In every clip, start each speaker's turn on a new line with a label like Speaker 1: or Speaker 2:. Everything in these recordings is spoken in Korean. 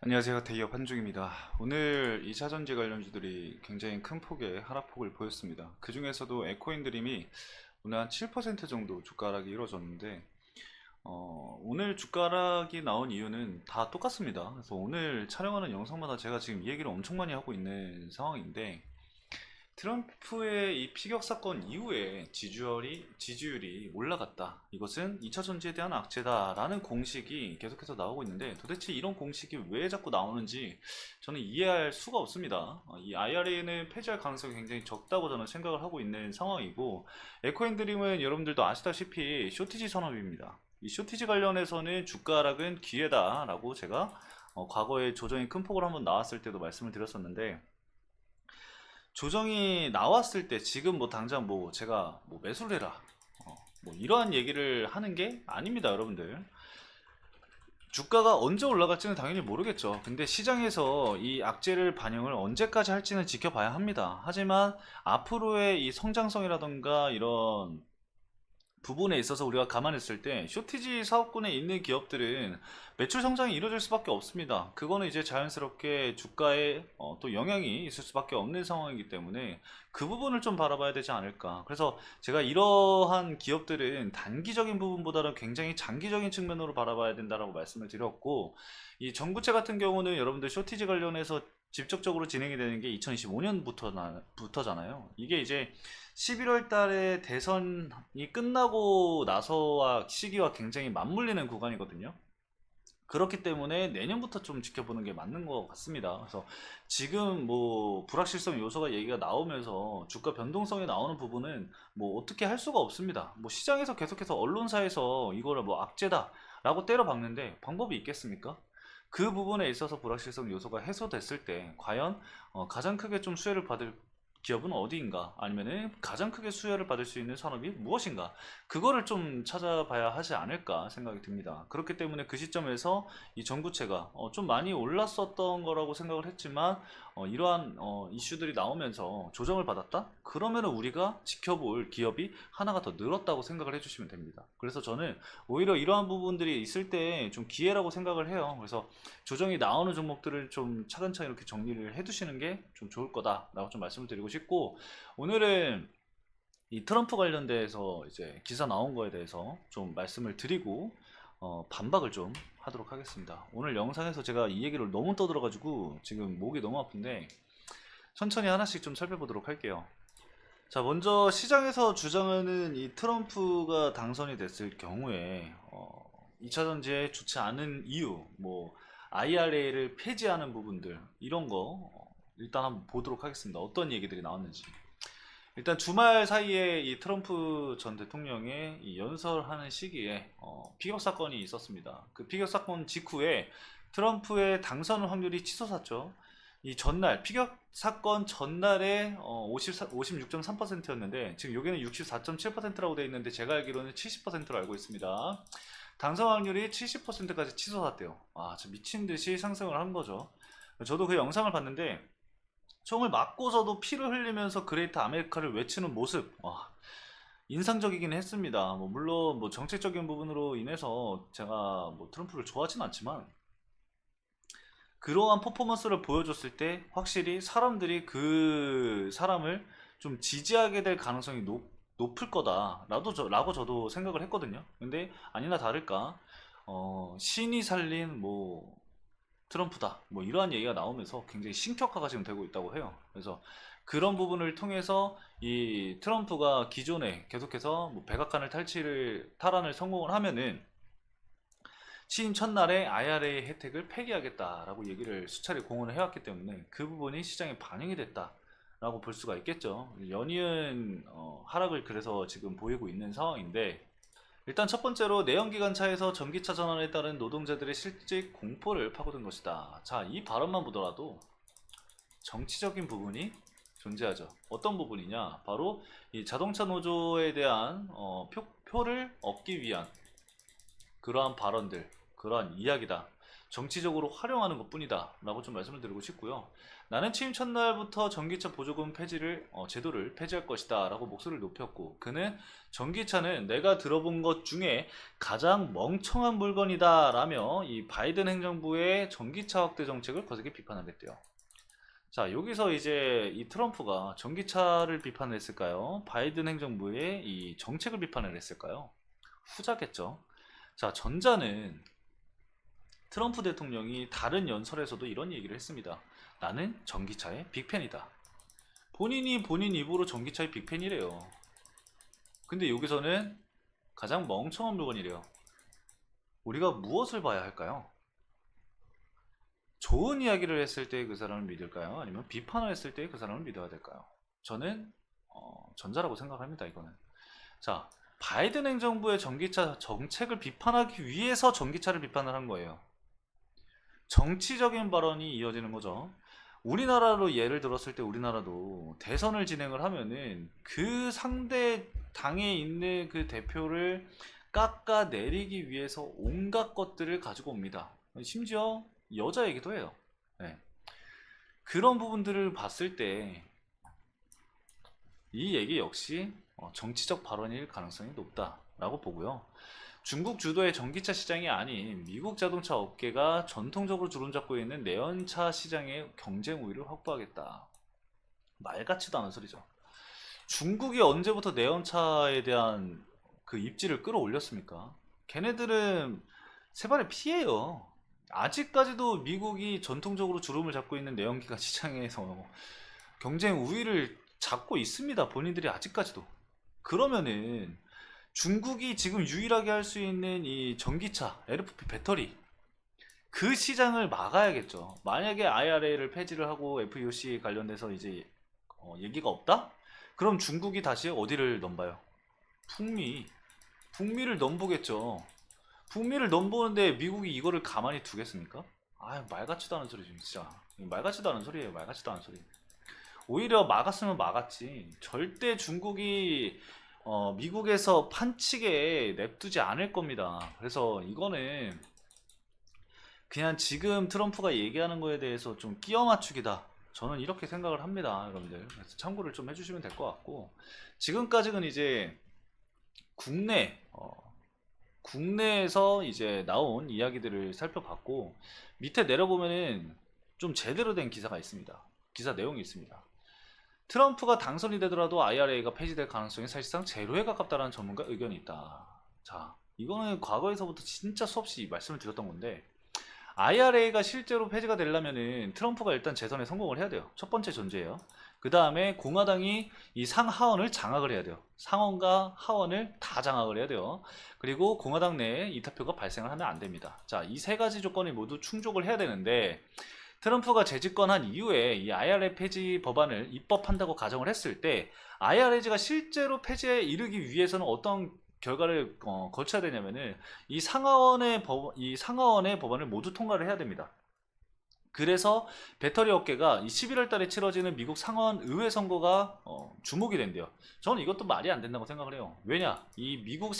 Speaker 1: 안녕하세요. 대기업 한중입니다. 오늘 2차전지 관련주들이 굉장히 큰 폭의 하락폭을 보였습니다. 그 중에서도 에코인드림이 오늘 한 7% 정도 주가 하락이 이루어졌는데 오늘 주가 하락이 나온 이유는 다 똑같습니다. 그래서 오늘 촬영하는 영상마다 제가 지금 이 얘기를 엄청 많이 하고 있는 상황인데, 트럼프의 이 피격 사건 이후에 지지율이 올라갔다. 이것은 2차 전지에 대한 악재다라는 공식이 계속해서 나오고 있는데, 도대체 이런 공식이 왜 자꾸 나오는지 저는 이해할 수가 없습니다. 이 IRA는 폐지할 가능성이 굉장히 적다고 저는 생각을 하고 있는 상황이고, 에코인드림은 여러분들도 아시다시피 쇼티지 산업입니다. 이 쇼티지 관련해서는 주가 하락은 기회다라고 제가 과거에 조정이 큰 폭으로 한번 나왔을 때도 말씀을 드렸었는데, 조정이 나왔을 때 지금 뭐 당장 뭐 제가 뭐 매수를 해라 뭐 이러한 얘기를 하는 게 아닙니다, 여러분들. 주가가 언제 올라갈지는 당연히 모르겠죠. 근데 시장에서 이 악재를 반영을 언제까지 할지는 지켜봐야 합니다. 하지만 앞으로의 이 성장성이라던가 이런 부분에 있어서 우리가 감안했을 때 쇼티지 사업군에 있는 기업들은 매출 성장이 이루어질 수밖에 없습니다. 그거는 이제 자연스럽게 주가에 또 영향이 있을 수밖에 없는 상황이기 때문에 그 부분을 좀 바라봐야 되지 않을까. 그래서 제가 이러한 기업들은 단기적인 부분보다는 굉장히 장기적인 측면으로 바라봐야 된다라고 말씀을 드렸고, 이 전구체 같은 경우는 여러분들 쇼티지 관련해서 직접적으로 진행이 되는 게 2025년부터잖아요. 이게 이제 11월 달에 대선이 끝나고 나서와 시기와 굉장히 맞물리는 구간이거든요. 그렇기 때문에 내년부터 좀 지켜보는 게 맞는 것 같습니다. 그래서 지금 뭐 불확실성 요소가 얘기가 나오면서 주가 변동성이 나오는 부분은 뭐 어떻게 할 수가 없습니다. 뭐 시장에서 계속해서 언론사에서 이거를 뭐 악재다라고 때려박는데 방법이 있겠습니까? 그 부분에 있어서 불확실성 요소가 해소됐을 때 과연 가장 크게 좀 수혜를 받을 기업은 어디인가, 아니면은 가장 크게 수혜를 받을 수 있는 산업이 무엇인가, 그거를 좀 찾아봐야 하지 않을까 생각이 듭니다. 그렇기 때문에 그 시점에서 이 전구체가 좀 많이 올랐었던 거라고 생각을 했지만, 이러한 이슈들이 나오면서 조정을 받았다? 그러면은 우리가 지켜볼 기업이 하나가 더 늘었다고 생각을 해주시면 됩니다. 그래서 저는 오히려 이러한 부분들이 있을 때 좀 기회라고 생각을 해요. 그래서 조정이 나오는 종목들을 좀 차근차근 이렇게 정리를 해두시는 게 좀 좋을 거다라고 좀 말씀을 드리고 싶고, 오늘은 이 트럼프 관련돼서 이제 기사 나온 거에 대해서 좀 말씀을 드리고 반박을 좀 하도록 하겠습니다. 오늘 영상에서 제가 이 얘기를 너무 떠들어가지고 지금 목이 너무 아픈데 천천히 하나씩 좀 살펴보도록 할게요. 자, 먼저 시장에서 주장하는 이 트럼프가 당선이 됐을 경우에 2차 전지에 좋지 않은 이유, 뭐 IRA를 폐지하는 부분들, 이런 거 일단 한번 보도록 하겠습니다. 어떤 얘기들이 나왔는지. 일단 주말 사이에 이 트럼프 전 대통령의 이 연설하는 시기에 피격 사건이 있었습니다. 그 피격 사건 직후에 트럼프의 당선 확률이 치솟았죠. 이 전날, 피격 사건 전날에 56.3%였는데 지금 여기는 64.7%라고 되어 있는데 제가 알기로는 70%로 알고 있습니다. 당선 확률이 70%까지 치솟았대요. 아, 저 미친 듯이 상승을 한 거죠. 저도 그 영상을 봤는데 총을 맞고서도 피를 흘리면서 그레이트 아메리카를 외치는 모습, 와, 인상적이긴 했습니다. 뭐 물론 뭐 정책적인 부분으로 인해서 제가 뭐 트럼프를 좋아하진 않지만 그러한 퍼포먼스를 보여줬을 때 확실히 사람들이 그 사람을 좀 지지하게 될 가능성이 높을 거다라고 저도 생각을 했거든요. 근데 아니나 다를까 신이 살린 뭐 트럼프다 뭐 이러한 얘기가 나오면서 굉장히 신격화가 지금 되고 있다고 해요. 그래서 그런 부분을 통해서 이 트럼프가 기존에 계속해서 뭐 백악관을 탈환을 성공을 하면은 취임 첫날에 IRA 혜택을 폐기하겠다라고 얘기를 수차례 공언을 해왔기 때문에 그 부분이 시장에 반영이 됐다라고 볼 수가 있겠죠. 연이은 하락을 그래서 지금 보이고 있는 상황인데, 일단 첫 번째로 내연기관차에서 전기차 전환에 따른 노동자들의 실직 공포를 파고든 것이다. 자, 이 발언만 보더라도 정치적인 부분이 존재하죠. 어떤 부분이냐? 바로 이 자동차 노조에 대한 표를 얻기 위한 그러한 발언들, 그러한 이야기다. 정치적으로 활용하는 것뿐이다 라고 좀 말씀을 드리고 싶고요. 나는 취임 첫날부터 전기차 보조금 폐지를 제도를 폐지할 것이다 라고 목소리를 높였고, 그는 전기차는 내가 들어본 것 중에 가장 멍청한 물건이다 라며 이 바이든 행정부의 전기차 확대 정책을 거세게 비판을 했대요. 자, 여기서 이제 이 트럼프가 전기차를 비판을 했을까요? 바이든 행정부의 이 정책을 비판을 했을까요? 후자겠죠. 자, 전자는 트럼프 대통령이 다른 연설에서도 이런 얘기를 했습니다. 나는 전기차의 빅팬이다. 본인이 본인 입으로 전기차의 빅팬이래요. 근데 여기서는 가장 멍청한 물건이래요. 우리가 무엇을 봐야 할까요? 좋은 이야기를 했을 때 그 사람을 믿을까요? 아니면 비판을 했을 때 그 사람을 믿어야 될까요? 저는 전자라고 생각합니다. 이거는. 자, 바이든 행정부의 전기차 정책을 비판하기 위해서 전기차를 비판을 한 거예요. 정치적인 발언이 이어지는 거죠. 우리나라로 예를 들었을 때 우리나라도 대선을 진행을 하면은 그 상대 당에 있는 그 대표를 깎아내리기 위해서 온갖 것들을 가지고 옵니다. 심지어 여자이기도 해요. 네. 그런 부분들을 봤을 때 이 얘기 역시 정치적 발언일 가능성이 높다라고 보고요. 중국 주도의 전기차 시장이 아닌 미국 자동차 업계가 전통적으로 주름잡고 있는 내연차 시장의 경쟁 우위를 확보하겠다. 말 같지도 않은 소리죠. 중국이 언제부터 내연차에 대한 그 입지를 끌어올렸습니까? 걔네들은 세 발의 피해요. 아직까지도 미국이 전통적으로 주름을 잡고 있는 내연기관 시장에서 경쟁 우위를 잡고 있습니다. 본인들이 아직까지도. 그러면은 중국이 지금 유일하게 할 수 있는 이 전기차, LFP 배터리, 그 시장을 막아야겠죠. 만약에 IRA를 폐지를 하고 FEOC 관련돼서 이제 얘기가 없다? 그럼 중국이 다시 어디를 넘봐요? 북미를 넘보겠죠. 북미를 넘보는데 미국이 이거를 가만히 두겠습니까? 아, 말 같지도 않은 소리죠, 진짜. 말 같지도 않은 소리예요, 말 같지도 않은 소리. 오히려 막았으면 막았지. 절대 중국이 미국에서 판치게 냅두지 않을 겁니다. 그래서 이거는 그냥 지금 트럼프가 얘기하는 거에 대해서 좀 끼워 맞추기다. 저는 이렇게 생각을 합니다, 여러분들. 그래서 참고를 좀 해주시면 될 것 같고, 지금까지는 이제 국내에서 이제 나온 이야기들을 살펴봤고, 밑에 내려보면은 좀 제대로 된 기사가 있습니다. 기사 내용이 있습니다. 트럼프가 당선이 되더라도 IRA가 폐지될 가능성이 사실상 제로에 가깝다는 전문가 의견이 있다. 자, 이거는 과거에서부터 진짜 수없이 말씀을 드렸던 건데, IRA가 실제로 폐지가 되려면은 트럼프가 일단 재선에 성공을 해야 돼요. 첫 번째 전제예요. 그 다음에 공화당이 이 상하원을 장악을 해야 돼요. 상원과 하원을 다 장악을 해야 돼요. 그리고 공화당 내에 이탈표가 발생을 하면 안 됩니다. 자, 이 세 가지 조건이 모두 충족을 해야 되는데, 트럼프가 재집권한 이후에 이 IRA 폐지 법안을 입법한다고 가정을 했을 때, IRA가 실제로 폐지에 이르기 위해서는 어떤 결과를 거쳐야 되냐면은 이 상하원의 법안을 모두 통과를 해야 됩니다. 그래서 배터리 업계가 이 11월 달에 치러지는 미국 상원 의회 선거가 주목이 된대요. 저는 이것도 말이 안 된다고 생각을 해요. 왜냐? 이 미국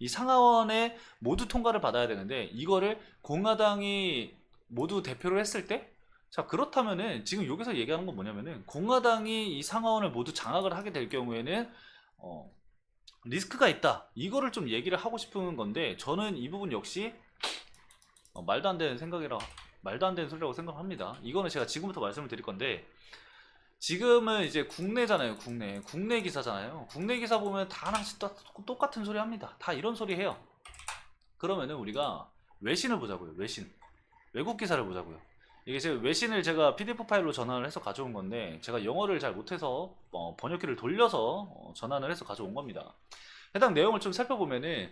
Speaker 1: 이 상하원에 모두 통과를 받아야 되는데, 이거를 공화당이 모두 대표를 했을 때, 자, 그렇다면은 지금 여기서 얘기하는 건 뭐냐면은 공화당이 이 상하원을 모두 장악을 하게 될 경우에는 리스크가 있다. 이거를 좀 얘기를 하고 싶은 건데, 저는 이 부분 역시 말도 안 되는 소리라고 생각합니다. 이거는 제가 지금부터 말씀을 드릴 건데, 지금은 이제 국내잖아요. 국내 기사잖아요. 국내 기사 보면 다 하나씩 똑같은 소리 합니다. 다 이런 소리 해요. 그러면은 우리가 외신을 보자고요. 외국 기사를 보자고요. 이게 외신을 제가 PDF 파일로 전환을 해서 가져온 건데, 제가 영어를 잘 못해서 번역기를 돌려서 전환을 해서 가져온 겁니다. 해당 내용을 좀 살펴보면은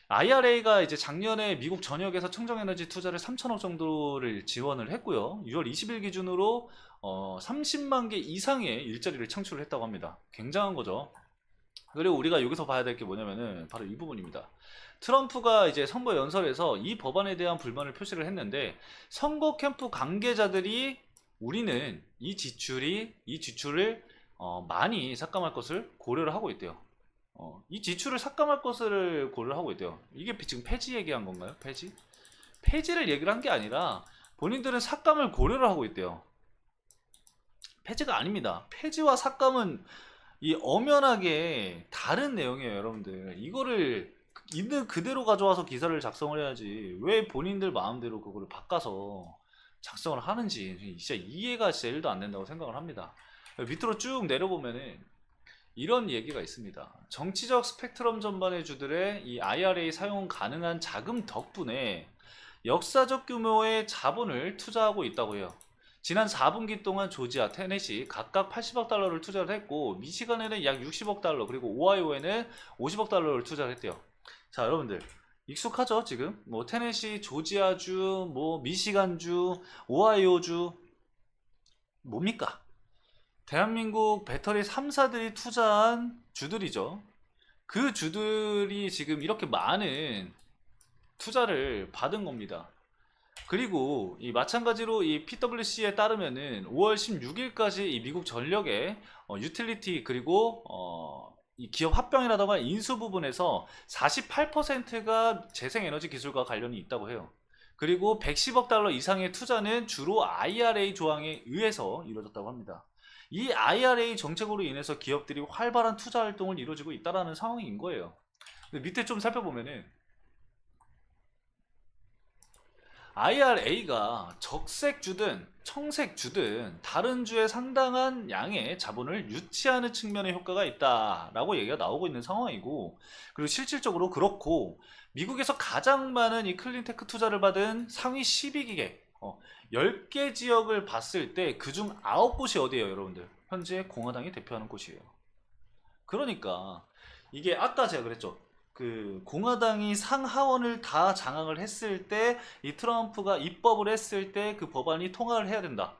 Speaker 1: IRA가 이제 작년에 미국 전역에서 청정에너지 투자를 3천억 정도를 지원을 했고요. 6월 20일 기준으로 30만 개 이상의 일자리를 창출을 했다고 합니다. 굉장한 거죠. 그리고 우리가 여기서 봐야 될 게 뭐냐면은 바로 이 부분입니다. 트럼프가 이제 선거 연설에서 이 법안에 대한 불만을 표시를 했는데, 선거 캠프 관계자들이 우리는 이 지출을 많이 삭감할 것을 고려를 하고 있대요. 이 지출을 삭감할 것을 고려를 하고 있대요. 이게 지금 폐지 얘기한 건가요? 폐지? 폐지를 얘기를 한 게 아니라 본인들은 삭감을 고려를 하고 있대요. 폐지가 아닙니다. 폐지와 삭감은 이 엄연하게 다른 내용이에요, 여러분들. 이거를 있는 그대로 가져와서 기사를 작성을 해야지 왜 본인들 마음대로 그거를 바꿔서 작성을 하는지 진짜 이해가 진짜 1도 안 된다고 생각을 합니다. 밑으로 쭉 내려보면은 이런 얘기가 있습니다. 정치적 스펙트럼 전반의 주들의 이 IRA 사용 가능한 자금 덕분에 역사적 규모의 자본을 투자하고 있다고 해요. 지난 4분기 동안 조지아, 테네시 각각 80억 달러를 투자를 했고 미시간에는 약 60억 달러 그리고 오하이오에는 50억 달러를 투자를 했대요. 자, 여러분들 익숙하죠? 지금 뭐 테네시, 조지아주, 뭐 미시간주, 오하이오주 뭡니까? 대한민국 배터리 3사들이 투자한 주들이죠. 그 주들이 지금 이렇게 많은 투자를 받은 겁니다. 그리고 이 마찬가지로 이 PwC에 따르면은 5월 16일까지 이 미국 전력의 유틸리티 그리고 이 기업 합병이라던가 인수 부분에서 48%가 재생에너지 기술과 관련이 있다고 해요. 그리고 110억 달러 이상의 투자는 주로 IRA 조항에 의해서 이루어졌다고 합니다. 이 IRA 정책으로 인해서 기업들이 활발한 투자 활동을 이루어지고 있다는 상황인 거예요. 밑에 좀 살펴보면은 IRA가 적색주든 청색주든 다른 주에 상당한 양의 자본을 유치하는 측면의 효과가 있다라고 얘기가 나오고 있는 상황이고, 그리고 실질적으로 그렇고 미국에서 가장 많은 이 클린테크 투자를 받은 상위 12기계 10개 지역을 봤을 때 그중 9곳이 어디예요, 여러분들? 현재 공화당이 대표하는 곳이에요. 그러니까 이게 아까 제가 그랬죠. 그 공화당이 상하원을 다 장악을 했을 때 이 트럼프가 입법을 했을 때 그 법안이 통과를 해야 된다.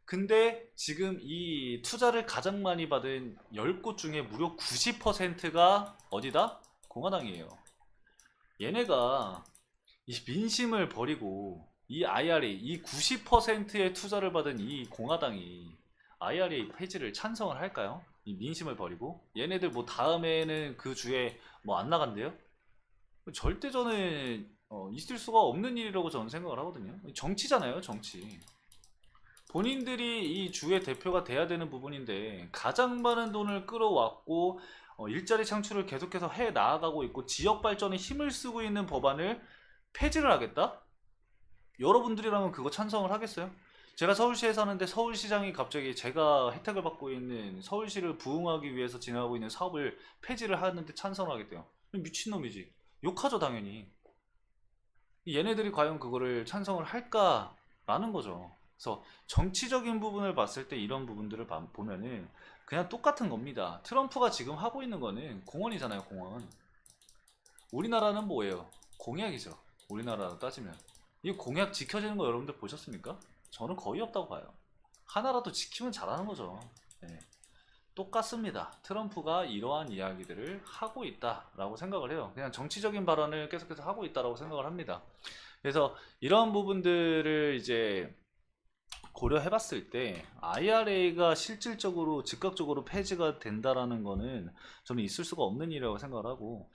Speaker 1: 근데 지금 이 투자를 가장 많이 받은 10곳 중에 무려 90%가 어디다? 공화당이에요. 얘네가 이 민심을 버리고 이 IRA, 이 90%의 투자를 받은 이 공화당이 IRA 폐지를 찬성을 할까요? 이 민심을 버리고 얘네들 뭐 다음에는 그 주에 뭐 안 나간대요? 절대 저는 있을 수가 없는 일이라고 저는 생각을 하거든요. 정치잖아요, 정치. 본인들이 이 주의 대표가 돼야 되는 부분인데 가장 많은 돈을 끌어왔고 일자리 창출을 계속해서 해 나아가고 있고 지역 발전에 힘을 쓰고 있는 법안을 폐지를 하겠다? 여러분들이라면 그거 찬성을 하겠어요? 제가 서울시에 사는데 서울시장이 갑자기 제가 혜택을 받고 있는 서울시를 부흥하기 위해서 진행하고 있는 사업을 폐지를 하는데 찬성을 하겠대요. 미친놈이지. 욕하죠, 당연히. 얘네들이 과연 그거를 찬성을 할까라는 거죠. 그래서 정치적인 부분을 봤을 때 이런 부분들을 보면은 그냥 똑같은 겁니다. 트럼프가 지금 하고 있는 거는 공헌이잖아요, 공헌. 우리나라는 뭐예요? 공약이죠. 우리나라로 따지면. 이 공약 지켜지는 거 여러분들 보셨습니까? 저는 거의 없다고 봐요. 하나라도 지키면 잘하는 거죠. 네. 똑같습니다. 트럼프가 이러한 이야기들을 하고 있다라고 생각을 해요. 그냥 정치적인 발언을 계속해서 하고 있다라고 생각을 합니다. 그래서 이런 부분들을 이제 고려해 봤을 때 IRA가 실질적으로 즉각적으로 폐지가 된다라는 거는 저는 있을 수가 없는 일이라고 생각을 하고,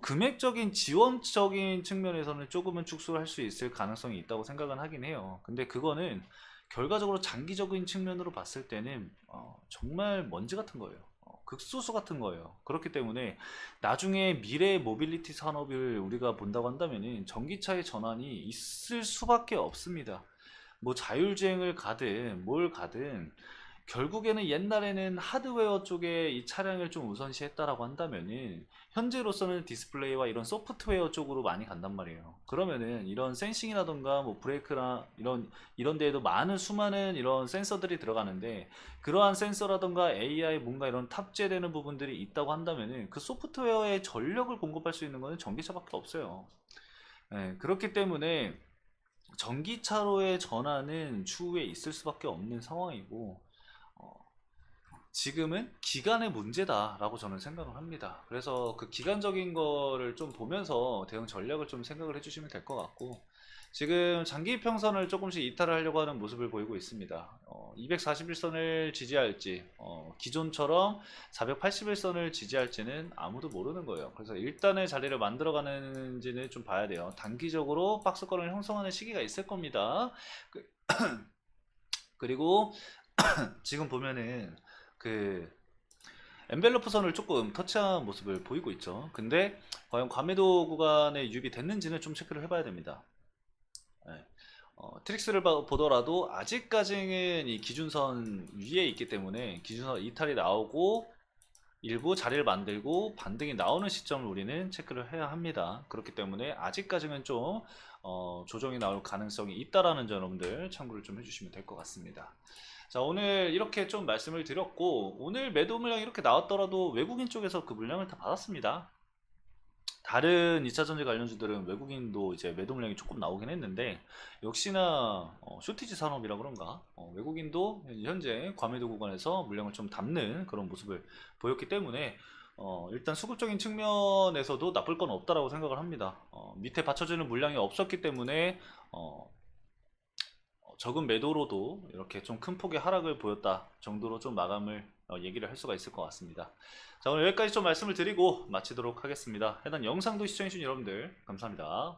Speaker 1: 금액적인 지원적인 측면에서는 조금은 축소를 할 수 있을 가능성이 있다고 생각은 하긴 해요. 근데 그거는 결과적으로 장기적인 측면으로 봤을 때는 정말 먼지 같은 거예요. 극소수 같은 거예요. 그렇기 때문에 나중에 미래 모빌리티 산업을 우리가 본다고 한다면 전기차의 전환이 있을 수밖에 없습니다. 뭐 자율주행을 가든 뭘 가든 결국에는 옛날에는 하드웨어 쪽에 이 차량을 좀 우선시했다라고 한다면은 현재로서는 디스플레이와 이런 소프트웨어 쪽으로 많이 간단 말이에요. 그러면은 이런 센싱이라던가 뭐 브레이크나 이런 데에도 많은 수많은 이런 센서들이 들어가는데, 그러한 센서라던가 AI 뭔가 이런 탑재되는 부분들이 있다고 한다면은 그 소프트웨어에 전력을 공급할 수 있는 거는 전기차밖에 없어요. 예, 그렇기 때문에 전기차로의 전환은 추후에 있을 수밖에 없는 상황이고, 지금은 기간의 문제다라고 저는 생각을 합니다. 그래서 그 기간적인 거를 좀 보면서 대응 전략을 좀 생각을 해주시면 될 것 같고, 지금 장기 이평선을 조금씩 이탈을 하려고 하는 모습을 보이고 있습니다. 241선을 지지할지, 기존처럼 481선을 지지할지는 아무도 모르는 거예요. 그래서 일단의 자리를 만들어가는지는 좀 봐야 돼요. 단기적으로 박스권을 형성하는 시기가 있을 겁니다. 그리고 지금 보면은 그 엔벨로프 선을 조금 터치한 모습을 보이고 있죠. 근데 과연 과매도 구간에 유입이 됐는지는 좀 체크를 해봐야 됩니다. 네. 트릭스를 보더라도 아직까지는 이 기준선 위에 있기 때문에 기준선 이탈이 나오고 일부 자리를 만들고 반등이 나오는 시점을 우리는 체크를 해야 합니다. 그렇기 때문에 아직까지는 좀 조정이 나올 가능성이 있다라는 점 여러분들 참고를 좀 해주시면 될 것 같습니다. 자, 오늘 이렇게 좀 말씀을 드렸고, 오늘 매도 물량이 이렇게 나왔더라도 외국인 쪽에서 그 물량을 다 받았습니다. 다른 2차전지 관련주들은 외국인도 이제 매도 물량이 조금 나오긴 했는데, 역시나 쇼티지 산업이라 그런가, 외국인도 현재 과매도 구간에서 물량을 좀 담는 그런 모습을 보였기 때문에 일단 수급적인 측면에서도 나쁠 건 없다라고 생각을 합니다. 밑에 받쳐주는 물량이 없었기 때문에 적은 매도로도 이렇게 좀 큰 폭의 하락을 보였다 정도로 좀 마감을 얘기를 할 수가 있을 것 같습니다. 자, 오늘 여기까지 좀 말씀을 드리고 마치도록 하겠습니다. 해당 영상도 시청해주신 여러분들 감사합니다.